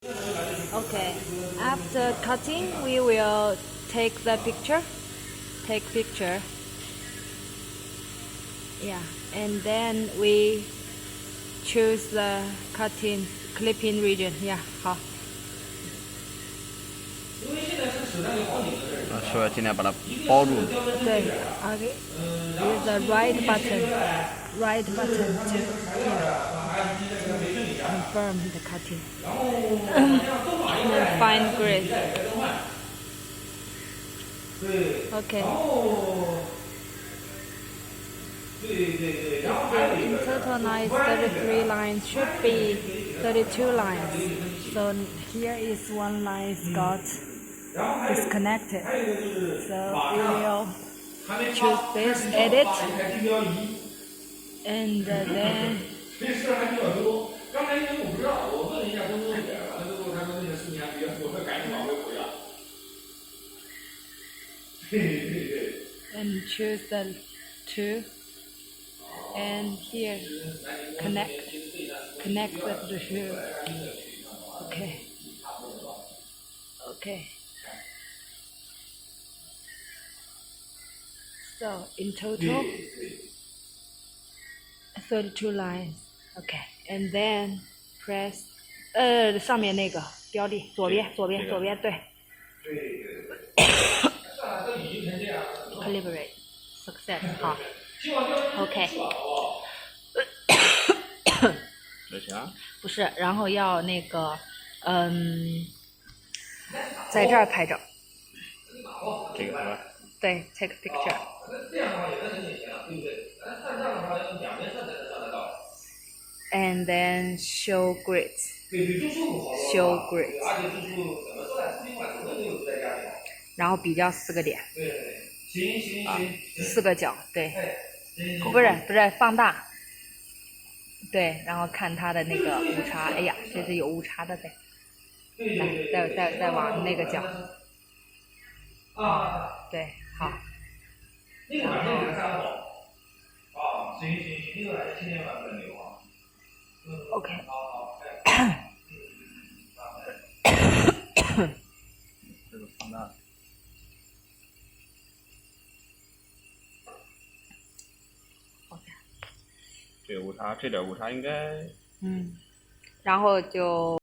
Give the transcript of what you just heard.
Okay. After cutting, we will take the picture. Take picture. Yeah, and then we choose the cutting clipping region. Yeah, 好。是不是尽量把它包住？对 ，okay. Use the right button to confirm the cutting. And fine grit. Okay. In total now is 33 lines. Should be 32 lines. So here is one line got disconnected. So we will choose this, edit, and then and choose the two, and here connect the two. Okay. So in total 32 lines. Okay, and then press 上面那个标的左边对。Calibrate success 好。OK。不是，然后要那个在这儿拍照。这个是吧？对 ，take picture。And then show grids. Show grids. 然后比较4个点。4个角，对。不是放大。对，然后看它的那个误差。哎呀，这是有误差的呗。来，再往那个角。对，好。然后。OK。这个放大。OK。这个误差，这点误差应该。然后就。